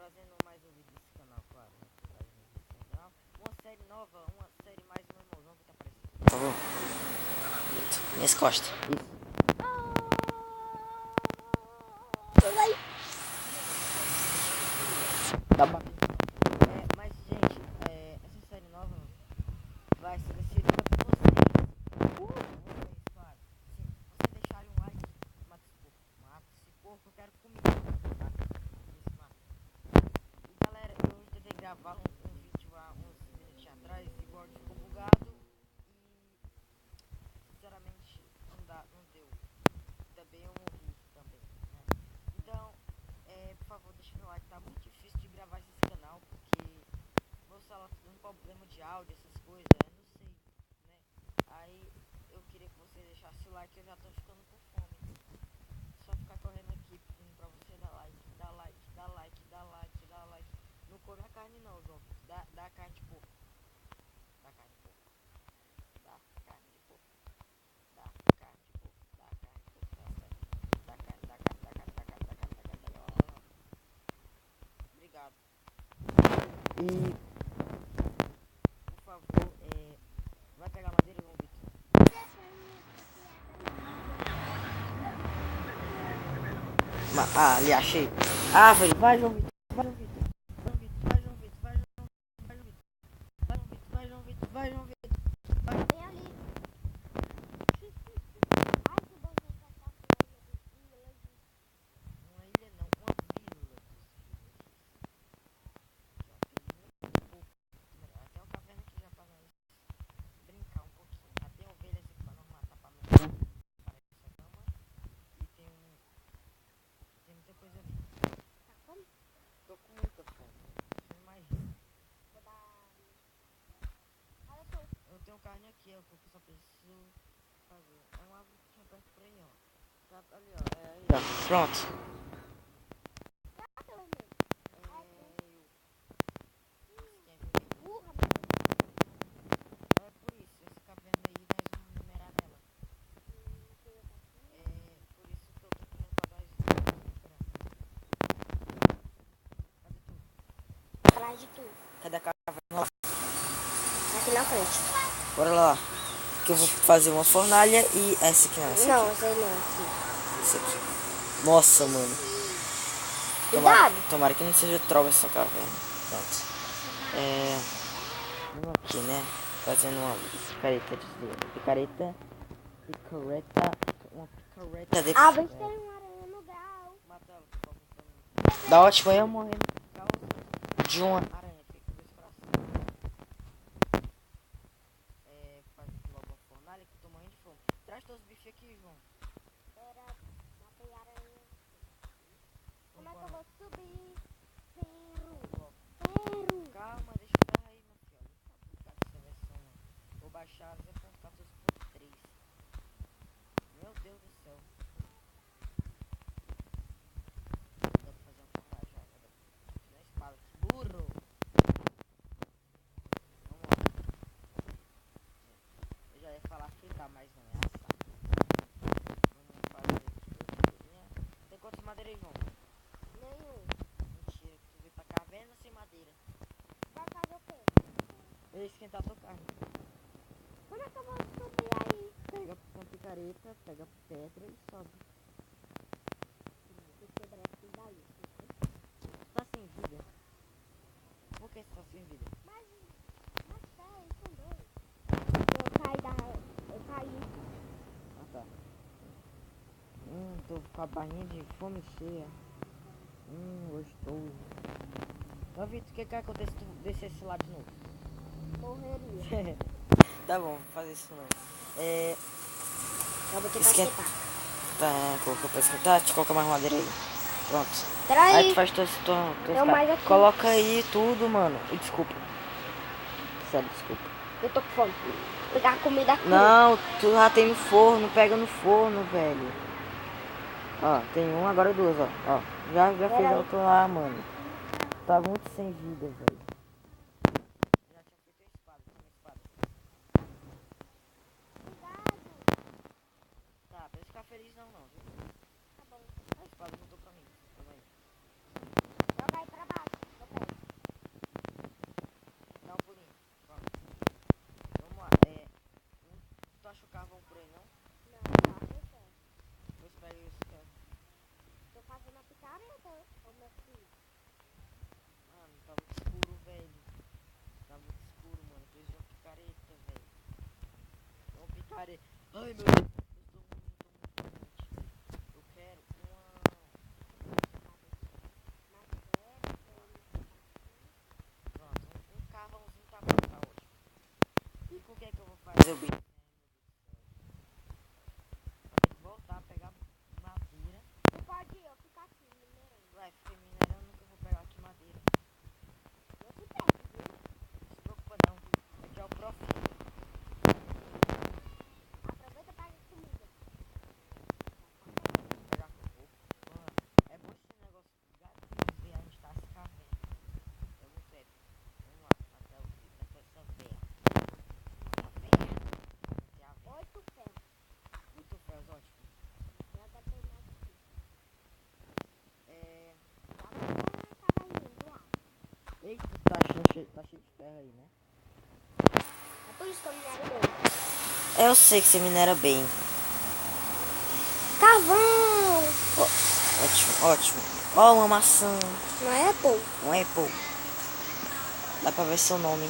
trazendo mais um vídeo desse canal, claro, né? Trazendo um vídeo desse canal. Uma série nova, uma série mais um emoção que tá aparecendo. Por favor. Minhas costas. Isso. Dá pra... mas gente, essa série nova vai ser decidida por vocês. Claro. Se vocês deixarem um like, mata esse porco, eu quero comida. Tá? Isso, mata. E galera, eu tentei gravar um vídeo há uns minutos atrás e o áudio ficou bugado e sinceramente não deu. Também eu morri também, né? Então, por favor, deixa meu like, tá muito difícil de gravar esse canal porque meu celular tá dando problema de áudio, essas coisas, eu não sei, né? Aí eu queria que você deixasse o like, eu já tô ficando com fome. Só ficar correndo aqui pedindo pra você dar like, dá like, dá like, dá like, dá like. Não come a carne não, João. Dá carne de porco. Dá carne de porco. Dá carne de porco. Dá carne de porco. Dá carne de porco. Dá carne, dá carne, dá carne, dá carne, dá carne, dá carne, dá carne. Obrigado. E por favor, vai pegar madeira, João Vitor. Ali achei. Árvore, vai, João Vitor. Vai, João Vitor. Vai, João Vitor. Vai, João Vitor. Vai, João Vitor. Vai, João Vitor. Vai, João Vitor. Vem ali. Ai, que bom que tá passando. Uma ilha não, uma vila. Até o caverna aqui já pra nós brincar um pouquinho. Tem ovelhas aqui pra nós matar pra nós. Para essa cama. E tem muita coisa ali. Tá como? Tô com muita fome. Você imagina. Vou dar... Olha só. Eu tenho carne aqui, é o que eu só preciso fazer. É uma árvore que tinha perto por aí, ó. Tá ali, ó. É aí. Ó. Pronto. É por isso, esse caverna aí nós vamos minerar nela. É por isso que eu tô pedindo pra nós minerar. Cadê tu? Atrás de tu. Cadê a caverna lá? Aqui na frente. Bora lá. Que eu vou fazer uma fornalha e essa aqui não. Não, essa aí não. Aqui. Essa aqui. Nossa, mano. Cuidado. Tomara que não seja trova essa caverna. Pronto. Vamos aqui, né? Fazendo uma picareta de picareta. Uma picareta de. Ah, vem tem uma aranha no grau. Mata ela, por favor. Dá ótimo aí eu morrendo por causa de uma aranha. Fica com dois corações. Faz logo uma fornalha que eu tô morrendo de fome. Traz teus bichos aqui, João. Era, matei a aranha. Como é que eu vou subir? Peru. Calma, deixa eu dar aí, meu filho. Tá complicado essa versão, não. Vou baixar a 0.14.3. Meu Deus do céu. Dá pra fazer uma fornalha já. Na espada. Que burro. Vamos lá. Eu já ia falar fritar, mas não é assar. Vamos fazer aqui madeirinha. Tem quantas madeiras, João? Nenhum. Mentira, tu veio pra caverna sem madeira. Vai fazer o quê? Eu ia esquentar tua carne. Como é que eu vou subir aí? Pega uma picareta, pega pedra e sobe. Vou quebrar aqui daí. Tu tá sem vida? Por que você tá sem vida? Mas sério, são dois. Eu caí. Ah, tá. Tô com a barrinha de fome cheia. Gostoso. Ô, Vitor, o que acontece se tu descer esse lado de novo? Morreria. Tá bom, vou fazer isso não. Eu vou ter que Esquenta. esquentar. Tá, colocou pra esquentar, te coloca mais madeira aí. Pronto. Aí Peraí. tu faz tua Tem mais aqui. Coloca aí tudo, mano. E desculpa. Sério, desculpa. Eu tô com fome. Vou pegar comida aqui. Não, tu já tem no forno, pega no forno, velho. Ó, tem um, agora duas, ó. Já fez aí. outro lá, mano. Tá muito sem vida, velho. Já tinha feito a espada, tem uma espada. Cuidado. Tá, pra eu ficar feliz não, viu? Tá bom. A espada voltou pra mim. Calma aí. Joga aí pra baixo. parede. Ai, meu Deus. Eu quero pronto, um carvãozinho tá bom, tá ótimo. E com o que é que eu vou fazer o bicho? Vou ter que voltar a pegar madeira. Tu pode ir, eu fico aqui minerando. Vai, fiquei minerando, nunca vou pegar aqui madeira. Eu te pego, viu? Não se preocupa não. Aqui é o profit. Aproveita e pega comida. Vou pegar com pouco. Mano, é bom esse negócio do gato ver onde tá essa caverna. É muito épico. Vamos lá, até essa veia. Essa veia. Até a veia. 8 ferros. Muito ferros, ótimo. Já dá pra ir mais aqui. Tá Tava indo lá. Eita, tá cheio de ferro aí, né? É por isso que eu minero bem. Eu sei que você minera bem. Carvão! Ótimo, ótimo. Ó, uma maçã. Não é pouco. Um apple. Dá pra ver seu nome.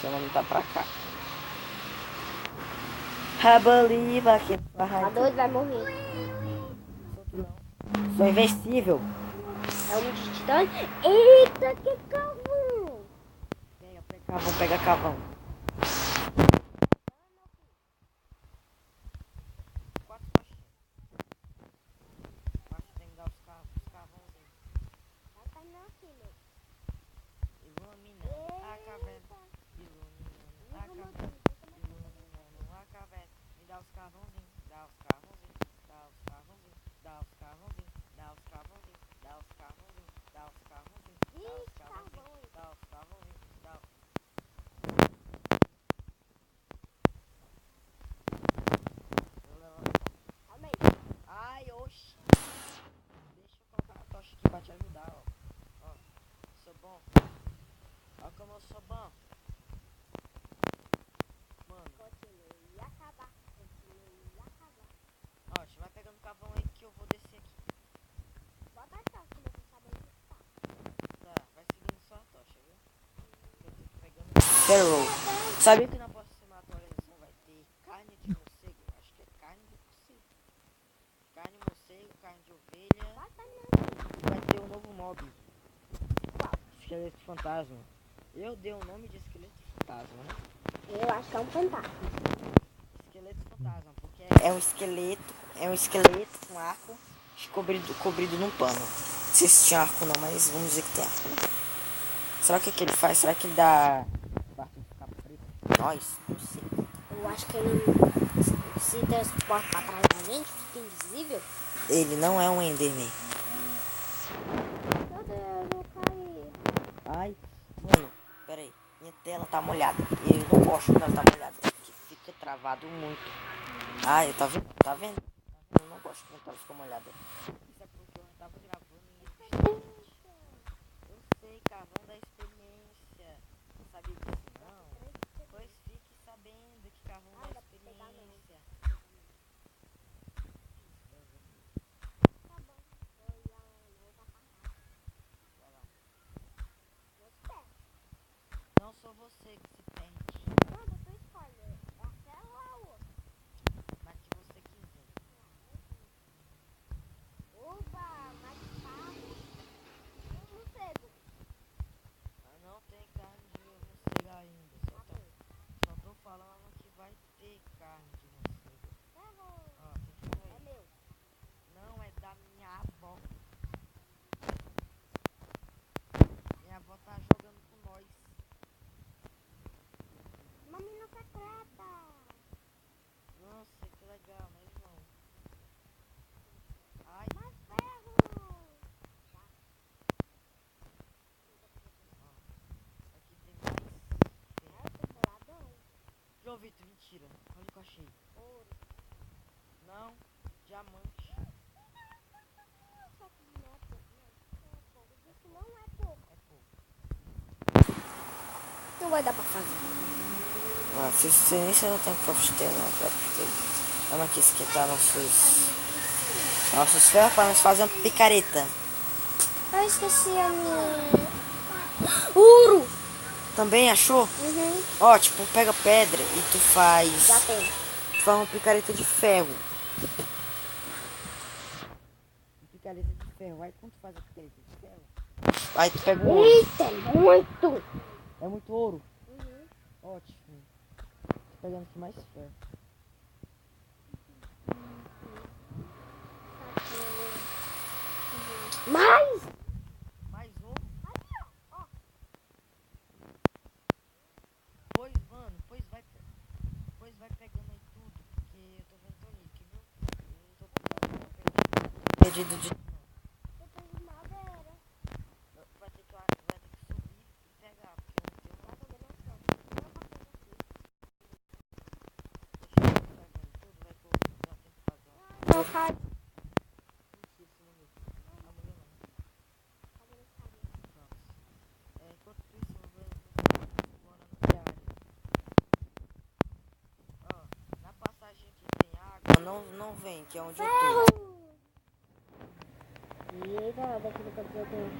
Seu nome tá pra cá. Rabaliba aqui. Tá doido, vai morrer. Sou invencível. É um de titânio. Eita, que carvão! Pega cavão, pega cavão. 4 caixinhas. Mas você tem que dar os cavãozinhos. Vai terminar aqui, meu. Iluminando a caverna. Iluminando a caverna. Iluminando a caverna. Me dá os cavãozinhos. Dá os cavãozinhos. Dá os cavãozinhos. Dá os cavãozinhos. Dá os cavãozinhos. Dá os cavãozinhos. Dá os cavãozinhos. Dá os cavãozinhos. Dá os cavãozinhos. Dá os... Calma aí. Ai, oxi. Deixa eu colocar a tocha aqui pra te ajudar, ó. Ó, sou bom. Ó como eu sou bom. Mano, Continue a acabar. Continue a acabar. ó, você vai pegando cavão aí que eu vou descer aqui. Bota a tocha, meu, pra saber onde tá. Tá, vai seguindo só a tocha, viu? Eu tô pegando. Carol, sabia que na próxima atualização vai ter carne de morcego? Acho que é carne de morcego. Carne de morcego, carne de ovelha. Vai terminar aqui. Vai ter um novo mob. Qual? Esqueleto fantasma. Eu dei o nome de esqueleto fantasma, né? Eu acho que é um fantasma. Esqueleto fantasma, porque é um esqueleto com arco cobrido num pano. Não sei se tinha arco não, mas vamos dizer que tem arco, né? Será que ele faz? Será que ele dá parte de ficar preto? Nós, não sei. Eu acho que ele se transporta pra trás da gente, fica invisível. Ele não é um Enderman. Meu Deus, eu caí. Ai, mano, pera aí. Minha tela tá molhada. E eu não gosto quando ela tá molhada, porque fica travado muito. Ai, tá vendo? Tá vendo? Eu não gosto quando ela fica molhada. Isso é porque eu tava gravando em instante. Eu sei, carvão da experiência. Não sabia disso, não? Pois fique sabendo que carvão da experiência. Tá bom. Vou ir lá na outra parte. Vai lá. Meus pés. Não sou você que se perde, Manda, tu escolhe. É aquela ou a outra? mas que você quiser. Oba, mais fácil. Um morcego. Mas não tem carne de morcego ainda. Só tô falando que vai ter carne de morcego. Ferrou. Ó, tem que É aí. meu. Não, é da minha avó. Minha avó tá jogando com nós. Uma mina secreta. Nossa, que legal, mas não. Ai, Mais ferro. aqui tem mais. É, eu tô boladão. João Vitor, mentira. Olha o que eu achei. Ouro. Não, diamante. Só que não é pouco, não. Não é pouco. Isso não é pouco. É pouco. Não vai dar pra fazer. Ah, se início eu não tenho profiter, não, profiter. Vamos aqui esquentar nossos ferros para nós fazer uma picareta. Eu esqueci a minha... Ouro! Também achou? Uhum. Ó, tipo, pega pedra e tu faz. Já tem. Tu faz uma picareta de ferro. Picareta de ferro. Aí quando tu faz a picareta de ferro, aí tu pega o ouro. Eita, é muito. É muito ouro? Uhum. Ótimo. Tô pegando aqui mais ferro. Mais? Mais ouro? Ali, ó. Pois, mano, pois vai pegando aí tudo, porque eu tô vendo teu nick, viu? Eu não tô perdido de. Eu tenho madeira. Vai ter que subir e pegar, porque eu não Tá tenho também não só. deixa eu ir pegando tudo, vai que eu já tenho que fazer uma. Não, cai. Mentira, esse morreu. Não morreu não. Nossa. Enquanto isso, eu vou explorando a área. Ó, na passagem aqui tem água. Não vem, que é onde eu tô. Eita, daqui do canto eu tenho.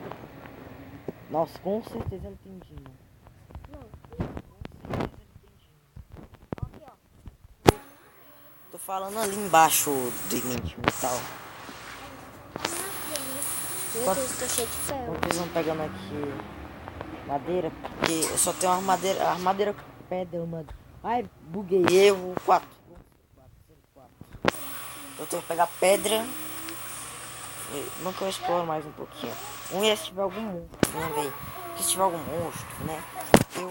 Nossa, com certeza ele tem dinheiro. Não. Com certeza ele tem dinheiro. Aqui, ó. Tô falando ali embaixo de mente metal. Meu Deus, tô cheio de ferro. Enquanto eles vão pegando aqui madeira, porque eu só tenho armadeira com pedra, mano. Ai, buguei. Erro 4. Eu tenho que pegar pedra. Nunca eu exploro mais um pouquinho. Vamos ver se tiver algum monstro. Vamos ver. Se tiver algum monstro, né? Eu.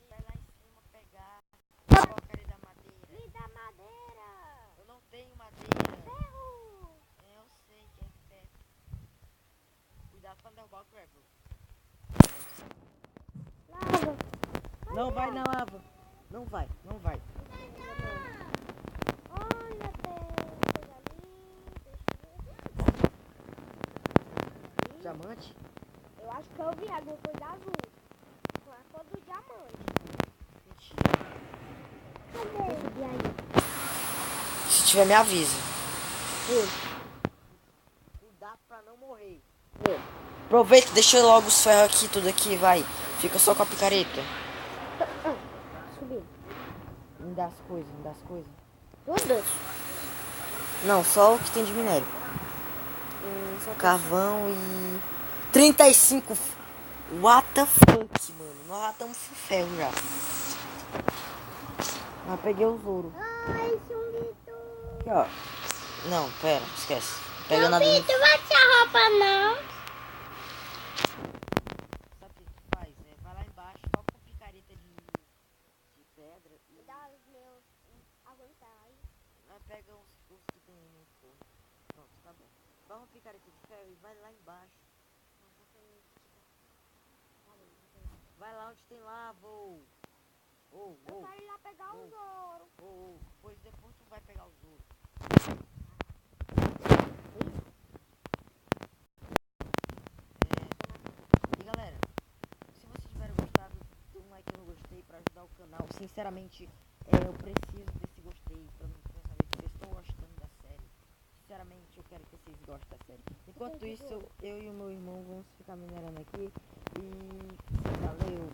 Vai lá em cima pegar a porcaria da madeira. Me dá madeira. Eu não tenho madeira. Ferro. Eu sei que é ferro. Cuidado pra não derrubar o Gravel. Lava. Não vai na lava. Não vai, não vai. Olha, tem coisa ali. Deixa eu ver. Diamante? Eu acho que eu vi alguma coisa azul. Com a cor do diamante. Mentira. Cadê? E aí? Se tiver, me avisa. Vou. Cuidado pra não morrer. Aproveita, deixa logo os ferros aqui, tudo aqui, vai. Fica só com a picareta. Subiu. Me dá as coisas, me dá as coisas. Tudo? Não, só o que tem de minério. Só Carvão e... 35. What the fuck, mano. Nós já estamos com ferro já. Mas peguei os ouro. Ai, chulito. Aqui, ó. Não, pera, esquece. Pega nada no... Chulito, vai tirar roupa não. Sabe o que tu faz? Vai lá embaixo, só com picareta de pedra e... Me dá os meus aguentar aí. Pega os que tem no forno. Pronto, tá bom. Dá uma picareta de ferro e vai lá embaixo. Vai lá onde tem lava, ô. Eu quero ir lá pegar os ouro. Pois depois tu vai pegar os ouro. E galera, se vocês tiverem gostado, dê um like no gostei pra ajudar o canal. Sinceramente, eu preciso desse gostei pra saber que vocês estão gostando da série. Sinceramente, eu quero que vocês gostem da série. Enquanto isso, eu e o meu irmão vamos ficar minerando aqui. E valeu!